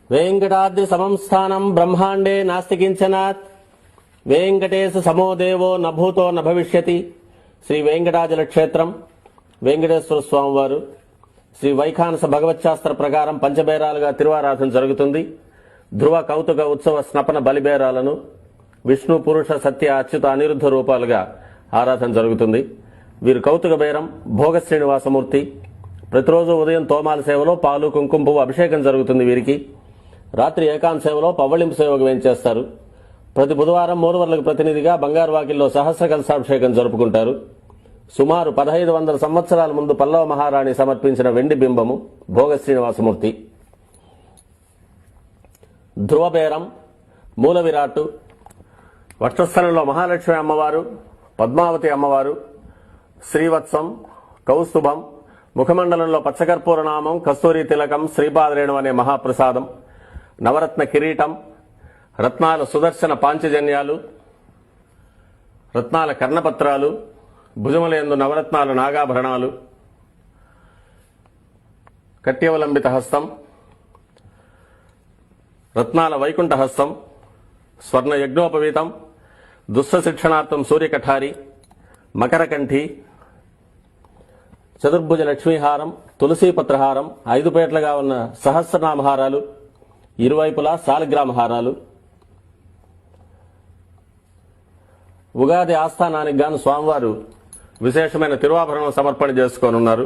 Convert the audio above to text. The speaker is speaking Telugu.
वेंकटाद्रि समं स्थानं ब्रह्मांडे नास्ति किंचनात् वेंकटेश समो देवो न भूतो न भविष्यति श्री वेंकटाचल क्षेत्रं వెంకటేశ్వర స్వామి వారు శ్రీ వైఖానస భగవచ్శాస్త్ర ప్రకారం పంచబేరాలుగా తిరువారాధన జరుగుతుంది. ధ్రువ కౌతుక ఉత్సవ స్నపన బలిబేరాలను విష్ణు పురుష సత్య అచ్యుత అనిరుద్ధ రూపాలుగా ఆరాధన జరుగుతుంది. వీరు కౌతుక బేరం భోగ శ్రీనివాసమూర్తి. ప్రతిరోజు ఉదయం తోమాల సేవలో పాలు కుంకుమ పువ్వు అభిషేకం జరుగుతుంది. వీరికి రాత్రి ఏకాంత సేవలో పవ్వళింపు సేవకు వేయించేస్తారు. ప్రతి బుధవారం మూరువర్లకు ప్రతినిధిగా బంగారు వాకిల్లో సహస్ర కలశాభిషేకం జరుపుకుంటారు. సుమారు 1500 సంవత్సరాల ముందు పల్లవ మహారాణి సమర్పించిన వెండి బింబము భోగ శ్రీనివాసమూర్తి. ధ్రువబేరం మూల విరాట్టు వక్షస్థలంలో మహాలక్ష్మి అమ్మవారు, పద్మావతి అమ్మవారు, శ్రీవత్సం, కౌస్తుభం, ముఖమండలంలో పచ్చకర్పూర నామం, కస్తూరి తిలకం, శ్రీపాదరేణు అనే మహాప్రసాదం, నవరత్న కిరీటం, రత్నాల సుదర్శన పాంచజన్యాలు, రత్నాల కర్ణపత్రాలు, భుజములందు నవరత్నాల నాగాభరణాలు, కట్యవలంబిత హస్తం, రత్నాల వైకుంఠ హస్తం, స్వర్ణ యజ్ఞోపవీతం, దుష్ట శిక్షణార్థం సూర్యకఠారి, మకరకంఠి, చతుర్భుజ లక్ష్మీహారం, తులసీపత్రహారం, 5 పేట్లుగా ఉన్న సహస్రనామహారాలు, ఇరువైపులా శాలిగ్రామహారాలు. ఉగాది ఆస్థానానికి గాను స్వామివారు విశేషమైన తిరువాభరణం సమర్పణ చేసుకోనున్నారు.